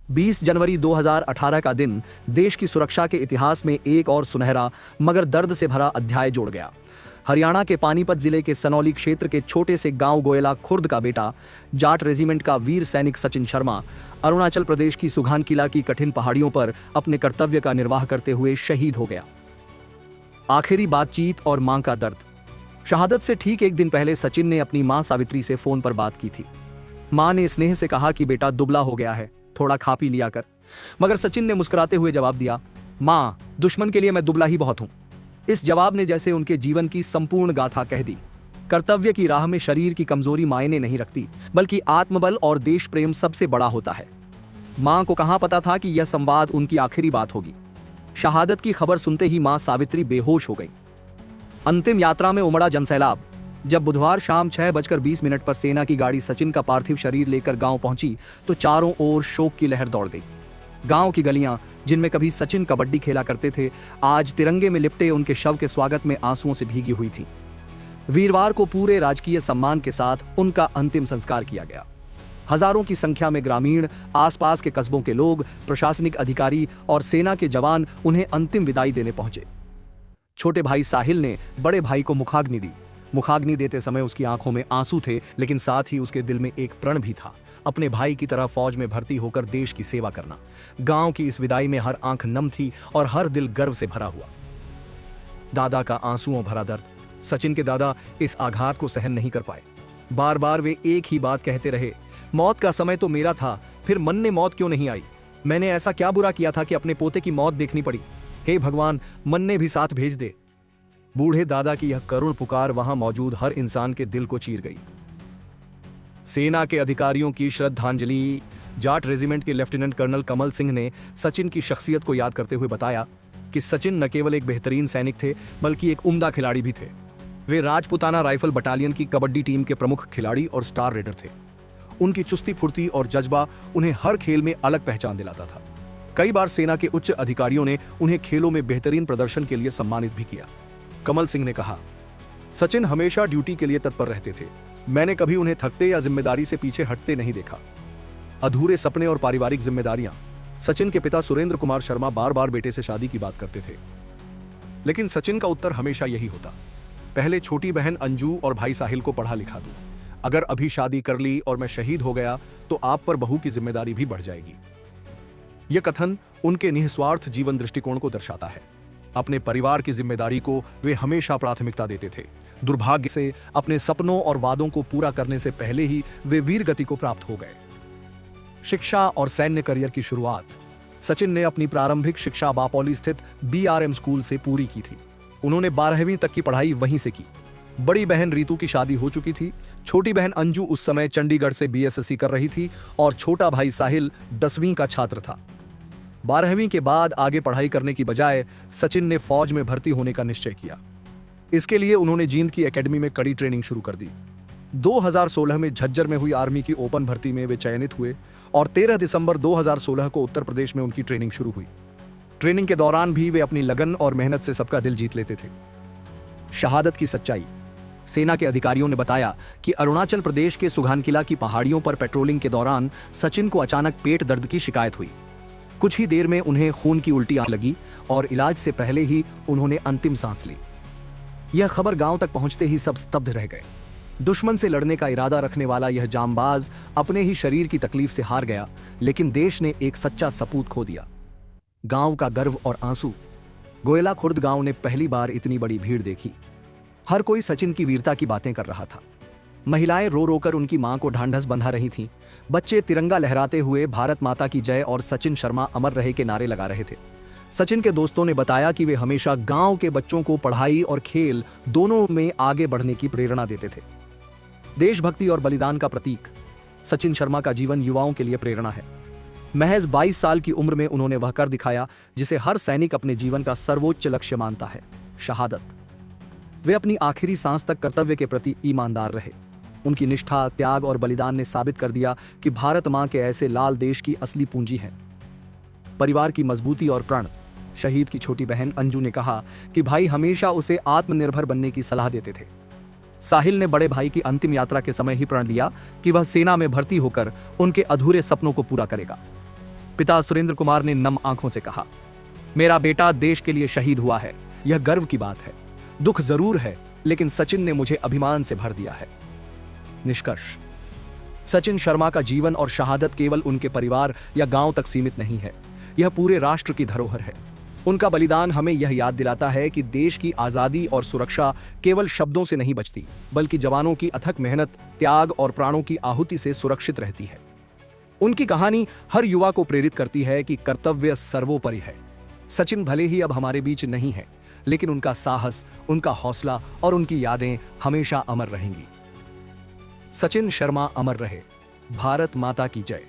20 जनवरी 2018 का दिन देश की सुरक्षा के इतिहास में एक और सुनहरा मगर दर्द से भरा अध्याय जोड़ गया। हरियाणा के पानीपत जिले के सनौली क्षेत्र के छोटे से गांव गोयला खुर्द का बेटा जाट रेजिमेंट का वीर सैनिक सचिन शर्मा अरुणाचल प्रदेश की सुघानकिला की कठिन पहाड़ियों पर अपने कर्तव्य का निर्वाह करते हुए शहीद हो गया। आखिरी बातचीत और मां का दर्द। शहादत से ठीक एक दिन पहले सचिन ने अपनी मां सावित्री से फोन पर बात की थी। मां ने स्नेह से कहा कि बेटा दुबला हो गया है, थोड़ा खा पी लिया कर। मगर सचिन ने मुस्कुराते हुए जवाब दिया, मां, दुश्मन के लिए मैं दुबला ही बहुत हूं। इस जवाब ने जैसे उनके जीवन की संपूर्ण गाथा कह दी। कर्तव्य की राह में शरीर की कमजोरी मायने नहीं रखती, बल्कि आत्मबल और देश प्रेम सबसे बड़ा होता है। मां को कहां पता था कि यह संवाद उनकी आखिरी बात होगी। शहादत की खबर सुनते ही मां सावित्री बेहोश हो गई। अंतिम यात्रा में उमड़ा जनसैलाब। जब बुधवार शाम 6:20 पर सेना की गाड़ी सचिन का पार्थिव शरीर लेकर गांव पहुंची तो चारों ओर शोक की लहर दौड़ गई। गांव की गलियां, जिनमें कभी सचिन कबड्डी खेला करते थे, आज तिरंगे में लिपटे उनके शव के स्वागत में आंसुओं से भीगी हुई थी। वीरवार को पूरे राजकीय सम्मान के साथ उनका अंतिम संस्कार किया गया। हजारों की संख्या में ग्रामीण, आसपास के कस्बों के लोग, प्रशासनिक अधिकारी और सेना के जवान उन्हें अंतिम विदाई देने पहुंचे। छोटे भाई साहिल ने बड़े भाई को मुखाग्नि दी। मुखाग्नि देते समय उसकी आंखों में आंसू थे, लेकिन साथ ही उसके दिल में एक प्रण भी था, अपने भाई की तरह फौज में भर्ती होकर देश की सेवा करना। गांव की इस विदाई में हर आंख नम थी और हर दिल गर्व से भरा हुआ। दादा का आंसुओं भरा दर्द। सचिन के दादा इस आघात को सहन नहीं कर पाए। बार बार वे एक ही बात कहते रहे, मौत का समय तो मेरा था, फिर मन ने मौत क्यों नहीं आई? मैंने ऐसा क्या बुरा किया था कि अपने पोते की मौत देखनी पड़ी? हे भगवान, मन ने भी साथ भेज दे। बूढ़े दादा की यह करुण पुकार वहां मौजूद हर इंसान के दिल को चीर गई। सेना के अधिकारियों की श्रद्धांजलि। जाट रेजिमेंट के लेफ्टिनेंट कर्नल कमल सिंह ने सचिन की शख्सियत को याद करते हुए बताया कि सचिन न केवल एक बेहतरीन सैनिक थे, बल्कि एक उम्दा खिलाड़ी भी थे। वे राजपुताना राइफल बटालियन की कबड्डी टीम के प्रमुख खिलाड़ी और स्टार रेडर थे। उनकी चुस्ती फुर्ती और जज्बा उन्हें हर खेल में अलग पहचान दिलाता था। कई बार सेना के उच्च अधिकारियों ने उन्हें खेलों में बेहतरीन प्रदर्शन के लिए सम्मानित भी किया। कमल सिंह ने कहा, सचिन हमेशा ड्यूटी के लिए तत्पर रहते थे। मैंने कभी उन्हें थकते या जिम्मेदारी से पीछे हटते नहीं देखा। अधूरे सपने और पारिवारिक जिम्मेदारियां। सचिन के पिता सुरेंद्र कुमार शर्मा बार बार बेटे से शादी की बात करते थे, लेकिन सचिन का उत्तर हमेशा यही होता, पहले छोटी बहन अंजू और भाई साहिल को पढ़ा लिखा दूं। अगर अभी शादी कर ली और मैं शहीद हो गया तो आप पर बहू की जिम्मेदारी भी बढ़ जाएगी। यह कथन उनके निस्वार्थ जीवन दृष्टिकोण को दर्शाता है। अपने परिवार की जिम्मेदारी को वे हमेशा प्राथमिकता देते थे। दुर्भाग्य से अपने सपनों और वादों को पूरा करने से पहले ही वे वीर गति को प्राप्त हो गए। शिक्षा और सैन्य करियर की शुरुआत। सचिन ने अपनी प्रारंभिक शिक्षा बापोली स्थित BRM स्कूल से पूरी की थी। उन्होंने 12वीं तक की पढ़ाई वहीं से की। बड़ी बहन रीतू की शादी हो चुकी थी। छोटी बहन अंजू उस समय चंडीगढ़ से BSSC कर रही थी और छोटा भाई साहिल 10वीं का छात्र था। 12वीं के बाद आगे पढ़ाई करने की बजाय सचिन ने फौज में भर्ती होने का निश्चय किया। इसके लिए उन्होंने जींद की एकेडमी में कड़ी ट्रेनिंग शुरू कर दी। 2016 में झज्जर में हुई आर्मी की ओपन भर्ती में वे चयनित हुए और 13 दिसंबर 2016 को उत्तर प्रदेश में उनकी ट्रेनिंग शुरू हुई। ट्रेनिंग के दौरान भी वे अपनी लगन और मेहनत से सबका दिल जीत लेते थे। शहादत की सच्चाई। सेना के अधिकारियों ने बताया कि अरुणाचल प्रदेश के सुघानकिला की पहाड़ियों पर पेट्रोलिंग के दौरान सचिन को अचानक पेट दर्द की शिकायत हुई। कुछ ही देर में उन्हें खून की उल्टी आने लगी और इलाज से पहले ही उन्होंने अंतिम सांस ली। यह खबर गांव तक पहुंचते ही सब स्तब्ध रह गए। दुश्मन से लड़ने का इरादा रखने वाला यह जांबाज अपने ही शरीर की तकलीफ से हार गया, लेकिन देश ने एक सच्चा सपूत खो दिया। गांव का गर्व और आंसू। गोयला खुर्द गांव ने पहली बार इतनी बड़ी भीड़ देखी। हर कोई सचिन की वीरता की बातें कर रहा था। महिलाएं रो रो कर उनकी मां को ढांढस बंधा रही थीं। बच्चे तिरंगा लहराते हुए भारत माता की जय और सचिन शर्मा अमर रहे के नारे लगा रहे थे। सचिन के दोस्तों ने बताया कि वे हमेशा गांव के बच्चों को पढ़ाई और खेल दोनों में आगे बढ़ने की प्रेरणा देते थे। देशभक्ति और बलिदान का प्रतीक। सचिन शर्मा का जीवन युवाओं के लिए प्रेरणा है। महज 22 साल की उम्र में उन्होंने वह कर दिखाया जिसे हर सैनिक अपने जीवन का सर्वोच्च लक्ष्य मानता है, शहादत। वे अपनी आखिरी सांस तक कर्तव्य के प्रति ईमानदार रहे। उनकी निष्ठा, त्याग और बलिदान ने साबित कर दिया कि भारत मां के ऐसे लाल देश की असली पूंजी है। परिवार की मजबूती और प्रण। शहीद की छोटी बहन अंजू ने कहा कि भाई हमेशा उसे आत्मनिर्भर बनने की सलाह देते थे। साहिल ने बड़े भाई की अंतिम यात्रा के समय ही प्रण लिया कि वह सेना में भर्ती होकर उनके अधूरे सपनों को पूरा करेगा। पिता सुरेंद्र कुमार ने नम आंखों से कहा, मेरा बेटा देश के लिए शहीद हुआ है, यह गर्व की बात है। दुख जरूर है, लेकिन सचिन ने मुझे अभिमान से भर दिया है। निष्कर्ष, सचिन शर्मा का जीवन और शहादत केवल उनके परिवार या गांव तक सीमित नहीं है, यह पूरे राष्ट्र की धरोहर है। उनका बलिदान हमें यह याद दिलाता है कि देश की आजादी और सुरक्षा केवल शब्दों से नहीं बचती, बल्कि जवानों की अथक मेहनत, त्याग और प्राणों की आहुति से सुरक्षित रहती है। उनकी कहानी हर युवा को प्रेरित करती है कि कर्तव्य सर्वोपरि है। सचिन भले ही अब हमारे बीच नहीं है, लेकिन उनका साहस, उनका हौसला और उनकी यादें हमेशा अमर रहेंगी। सचिन शर्मा अमर रहे। भारत माता की जय।